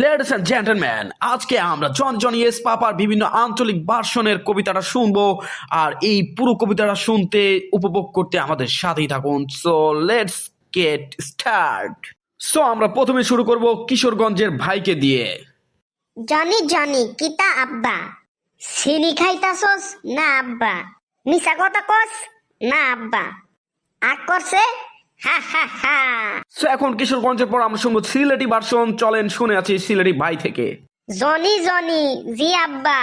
Ladies and gentleman, আজকে আমরা জন S পাপার বিভিন্ন আঞ্চলিক ভার্সনের কবিতাটা শুনবো। আর এই পুরো কবিতাটা শুনতে উপভোগ করতে আমাদের সাথেই থাকুন। So let's get start. So আমরা প্রথমে শুরু করব কিশোরগঞ্জের ভাইকে দিয়ে। জানি জানি কিতা আব্বা, চিনি খাইতাছস না আব্বা, মিছা কথা কস না আব্বা, আগ করছে হা হা হা। সো এখন কিশোরগঞ্জের পর আমরা শুনবো সিলেটি ভার্সন। চলেন শুনে আছি সিলেটি ভাই থেকে। জনি জনি জি আব্বা,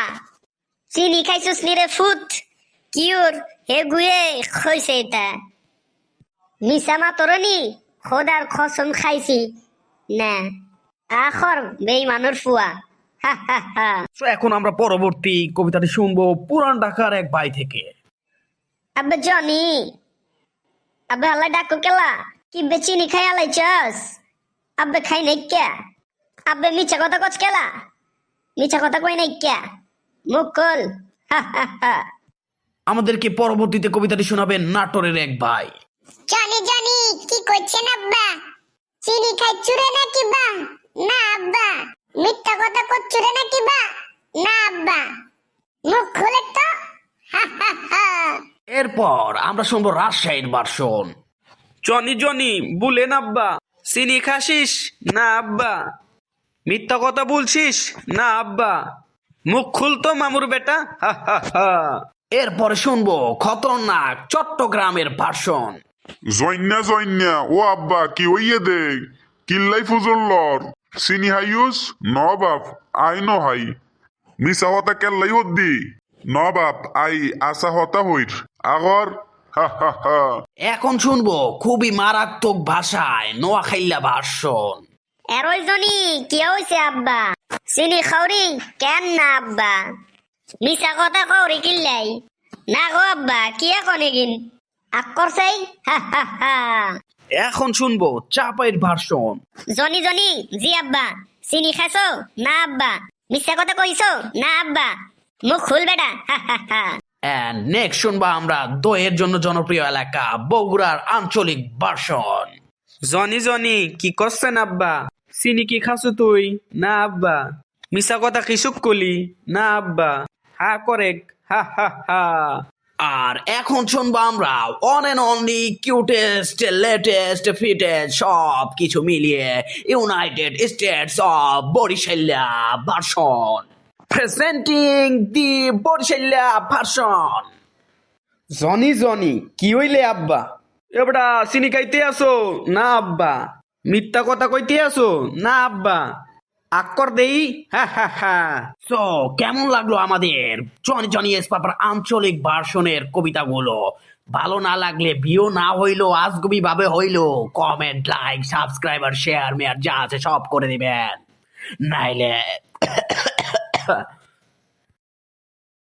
চিনি খাইছস নি রে ফুট, কিউর হে গুয়ে খইছে এটা, মিছা মাতরনি খোদার খসম খাইছি না, আখর বেঈমানুর ফুয়া হা হা হা। সো এখন আমরা পরবর্তী কবিতাটি শুনবো পুরান ঢাকার এক ভাই থেকে। আব্বা জনি, আব্বা আল্লাহ ডাকো কেলা, কি বেচিনি খাই আলাইছস, আব্বা খাই নাই কে, আব্বা মিছা কথা কচ কেলা, মিছা কথা কই নাই কে, মুখ খোল হা হা হা। আমাদেরকে পরবর্তীতে কবিতাটি শোনাবেন নাটোরের এক ভাই। জানি জানি কি কইছেন আব্বা, চিনি খাই চুরে নাকি বা, না আব্বা, মিথ্যা কথা কচ্ছুরে নাকি বা, না আব্বা, মুখ খোলে তো হা হা হা। এরপর আমরা শুনবো রাজশাহীর ভার্সন। জনি জনি বলেন আব্বা, চিনি খাসিস না আব্বা, মিথ্যা কথা বলছিস না আব্বা, মুখ খুলতো মামুর বেটা হা হা হা। এরপরে শুনবো খতরনাক চট্টগ্রামের ভার্সন। জন্যা ও আব্বা কি হইয়ে দে, কিল্লাই ফুজুল্লর চিনি হাইউস ন বাপ আই ন হাই, মিসা হতা কেল্লাই হদ্দি ন বাপ আই আসা হতা হইর আগর হা হা হা। এখন শুনবো খুবই মারাত্মক ভাষায় নোয়াখাইলা ভার্সন। এরই জনি কি হইছে আব্বা, চিনি খাওরি কেন না আব্বা, মিছা কথা খাওরি কিল্লাই না গো আব্বা, কি এখন এগিন আক করছাই হা হা হা। এখন শুনবো চাপাইয়ের ভার্সন। জনি জনি জি আব্বা, চিনি খাইছো না আব্বা, মিছা কথা কইছো না আব্বা, মুখ খুল বেটা হা হা হা। এন্ড নেক্সট শুনবো আমরা দইয়ের জন্য জনপ্রিয় এলাকা বগুড়ার আঞ্চলিক ভার্সন। জনি জনি কি করছেন আব্বা, চিনি কি খাসু তুই না আব্বা, মিছা কথা কিসুক কলি না আব্বা, হা করেক হা হা হা। আর এখন শুনবো আমরা one and only cutest latest fittest সব কিছু মিলিয়ে ইউনাইটেড স্টেটস অফ বরিশাল্লা ভার্সন, প্রেজেন্টিং দি বরিশাল্লা ভার্সন। জনি জনি কি হইলে আব্বা, এবড়া চিনি খাইতে আসো না আব্বা, মিথ্যা কথা কইতে আসো না আব্বা, আক্কর দেই হা হা হা। সো কেমন লাগলো আমাদের জনি এস পাপার আঞ্চলিক ভার্সনের কবিতাগুলো? ভালো না লাগলে ভিউ না হইলো আজগুবি ভাবে হইলো কমেন্ট লাইক সাবস্ক্রাইব আর শেয়ার মেয়ার যা আছে সব করে দিবেন, নাইলে